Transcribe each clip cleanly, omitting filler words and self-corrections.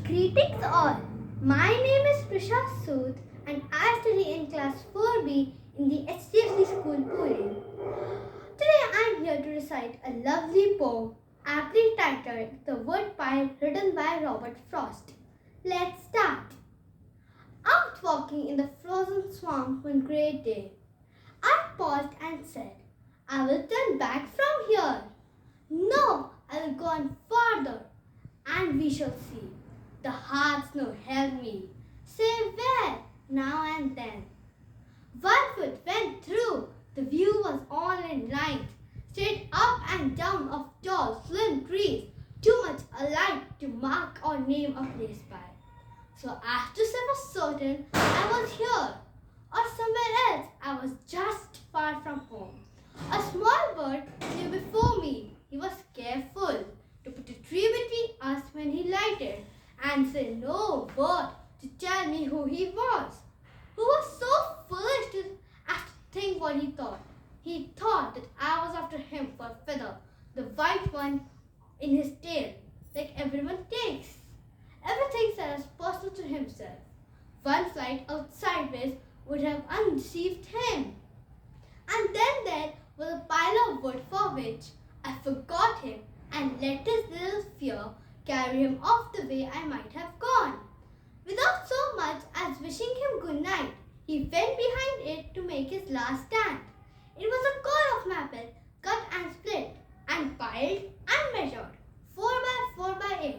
Greetings all. My name is Prisha Sood and I study in class 4B in the HDFC school Pune. Today I am here to recite a lovely poem aptly titled The Wood Pile written by Robert Frost. Let's start. Out walking in the frozen swamp one great day, I paused and said, I will turn back from here. No, I will go on farther and we shall see. The hearts no help me, say where, now and then. One foot went through, the view was all in light, straight up and down of tall, slim trees, too much alike to mark or name a place by. So as to say for certain, I was here, or somewhere else, I was just far from home. A small bird flew before me, he was careful to put a tree between us when he lighted, and said no word to tell me who he was. Who was so foolish as to think what he thought? He thought that I was after him for a feather, the white one in his tail, like everyone takes. Everything said as personal to himself. One flight out sideways would have undeceived him. And then there was a pile of wood for which I forgot him and let his little fear carry him off the way I might have gone. Without so much as wishing him good night, he went behind it to make his last stand. It was a cord of maple, cut and split, and piled and measured, 4 by 4 by 8.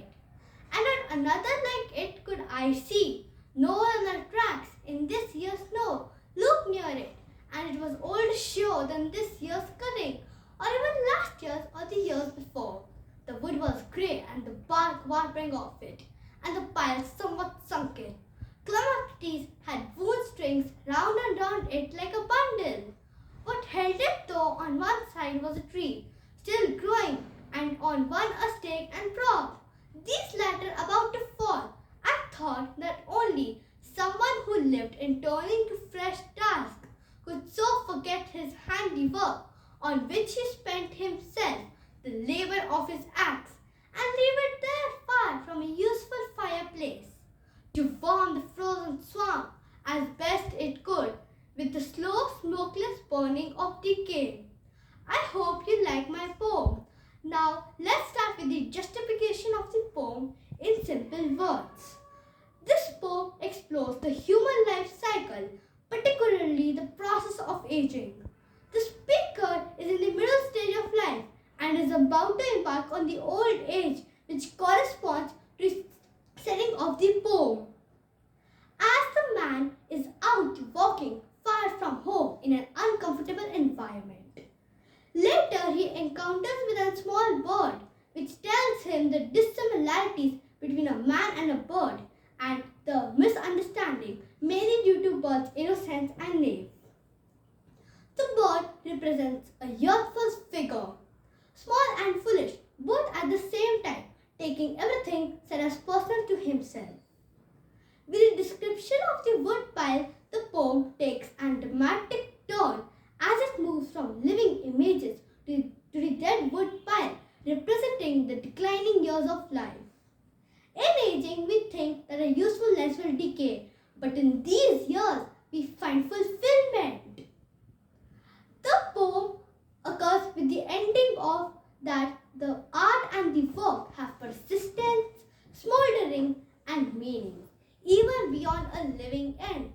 And not another like it could I see. No other tracks in this year's snow. Look near it, and it was old sure than this year's cutting, or even last year's or the years before. The wood was grey and the bark watering off it, and the pile somewhat sunken. Clematities had wound strings round and round it like a bundle. What held it though on one side was a tree, still growing, and on one a stake and prop. These latter about to fall. I thought that only someone who lived in turning to fresh tasks could so forget his handiwork, on which he spent himself the labor of his axe, and leave it there far from a useful fireplace, to warm the frozen swamp as best it could with the slow smokeless burning of decay. I hope you like my poem. Now let's start with the justification of the poem in simple words. This poem explores the human life cycle, particularly the process of aging. The speaker is in the middle stage of life and is about to embark on the old age which corresponds to the setting of the poem. As the man is out walking far from home in an uncomfortable environment. Later he encounters with a small bird which tells him the dissimilarities between a man and a bird and the misunderstanding mainly due to bird's innocence and naive. The bird represents a youthful figure, small and foolish, both at the same time, taking everything said as personal to himself. With the description of the wood pile, the poem takes an dramatic turn as it moves from living images to the dead wood pile, representing the declining years of life. In aging, we think that our usefulness will decay, but in these years, we find fulfillment. The poem occurs with the ending of that the art and the work have persistence, smoldering, and meaning, even beyond a living end.